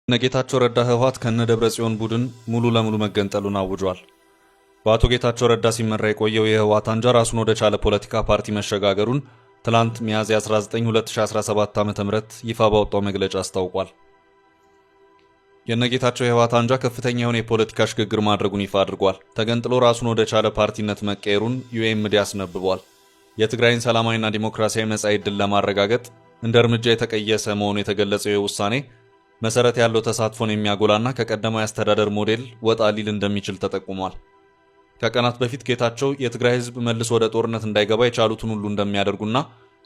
ጌታቸው ረዳ ህወሓት ከነ ደብረጽዮን ቡድን ሙሉ ለሙሉ መገንጠሉን አውጇል። በአቶ ጌታቸው ረዳ ሲመራ የቆየው የህወሓት አንጃ ራሱን ወደ ቻለ ፖለቲካ ፓርቲ መሸጋገሩን ትላንት ሚያዝያ 19 2017 ዓ.ም ይፋ ባወጣው መግለጫ አስታውቋል። የነጌታቸው የህወሓት አንጃ ከፍተኛ የሆነ የፖለቲካ ሽግግር ማድረጉን ይፋ አድርጓል። ተገንጥሎ ራሱን ወደ ቻለ ፓርቲነት መቀየሩን ዩኤምዲ አስነብቧል። የትግራይን ሰላማዊና ዲሞክራሲያዊ መጻኢ ዕድል ለማረጋገጥ እንደ እርምጃ የተቀየሰ መሆኑ የተገለጸው የውሳኔ መሰረት ያለው ተሳትፎን የሚያጎላና ከቀደመው የአስተዳደር ሞዴል ወጣ ሊል እንደሚችል ተጠቁሟል። ከቀናት በፊት ጌታቸው የትግራይ ህዝብ መልሶ ወደ ጦርነት እንዳይገባ የቻሉትን ሁሉ እንደሚያደርጉና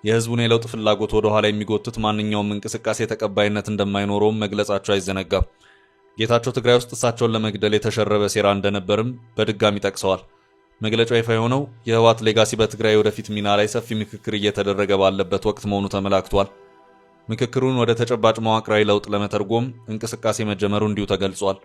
የህዝቡን የለውጥ ፍላጎት ወደ ኋላ የሚጎትት ማንኛውም እንቅስቃሴ ተቀባይነት እንደማይኖረውም መግለጻቸው አይዘነጋም። ጌታቸው ትግራይ ውስጥ እሳቸውን ለመግደል የተሸረበ ሴራ እንደነበርም በድጋሚ ጠቅሰዋል። መግለጫው ይፋ የሆነው የህወሓት ሌጋሲ በትግራይ ወደፊት ሚና ላይ ሰፊ ምክክር እየተደረገ ባለበት ወቅት መሆኑ ተመላክቷል። ምክክሩን ወደ ተጨባጭ መዋቅራዊ ለውጥ ለመተርጎም እንቅስቃሴ መጀመሩ እንዲሁ ተገልጿል።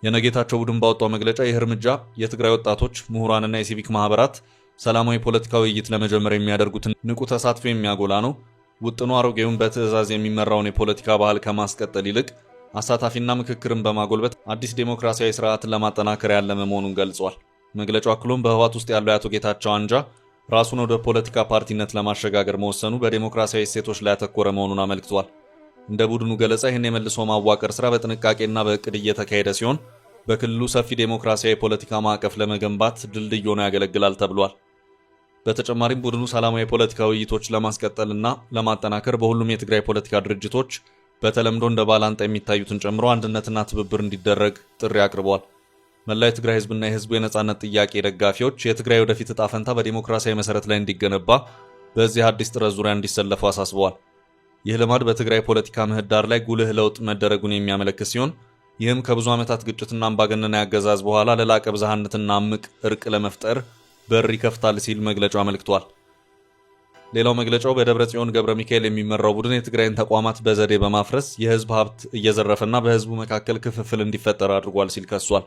የነጌታቸው ቡድን ባወጣው መግለጫ ይህ እርምጃ የትግራይ ወጣቶች፣ ምሁራንና የሲቪክ ማህበራት ሰላማዊ ፖለቲካዊ ውይይት ለመጀመር የሚያደርጉትን ንቁ ተሳትፎ የሚያጎላ ነው። ውጥኑ አሮጌውን በትዕዛዝ የሚመራውን የፖለቲካ ባህል ከማስቀጠል ይልቅ አሳታፊና ምክክርን በማጎልበት አዲስ ዴሞክራሲያዊ ስርዓትን ለማጠናከር ያለመ መሆኑን ገልጿል። መግለጫው አክሎም በህወሓት ውስጥ ያለው የአቶ ጌታቸው አንጃ ራሱን ወደ ፖለቲካ ፓርቲነት ለማሸጋገር መወሰኑ በዲሞክራሲያዊ እሴቶች ላይ ያተኮረ መሆኑን አመልክቷል። እንደ ቡድኑ ገለጻ ይህን የመልሶ ማዋቀር ስራ በጥንቃቄና በእቅድ እየተካሄደ ሲሆን በክልሉ ሰፊ ዲሞክራሲያዊ ፖለቲካ ማዕቀፍ ለመገንባት ድልድይ ሆኖ ያገለግላል ተብሏል። በተጨማሪም ቡድኑ ሰላማዊ ፖለቲካ ውይይቶች ለማስቀጠልና ለማጠናከር በሁሉም የትግራይ ፖለቲካ ድርጅቶች በተለምዶ እንደ ባላንጣ የሚታዩትን ጨምሮ አንድነትና ትብብር እንዲደረግ ጥሪ አቅርቧል። መላው የትግራይ ህዝብና የህዝቡ የነጻነት ጥያቄ ደጋፊዎች የትግራይ ወደፊት ዕጣ ፈንታ በዲሞክራሲያዊ መሰረት ላይ እንዲገነባ በዚህ አዲስ ጥረት ዙሪያ እንዲሰለፉ አሳስበዋል። ይህ ልማድ በትግራይ ፖለቲካ ምህዳር ላይ ጉልህ ለውጥ መደረጉን የሚያመለክት ሲሆን ይህም ከብዙ ዓመታት ግጭትና አምባገነናዊ አገዛዝ በኋላ ለላቀ ብዝሃነትና እምቅ እርቅ ለመፍጠር በር ይከፍታል ሲል መግለጫው አመልክቷል። ሌላው መግለጫው በደብረጽዮን ገብረ ሚካኤል የሚመራው ቡድን የትግራይን ተቋማት በዘዴ በማፍረስ የህዝብ ሀብት እየዘረፈና በህዝቡ መካከል ክፍፍል እንዲፈጠር አድርጓል ሲል ከሷል።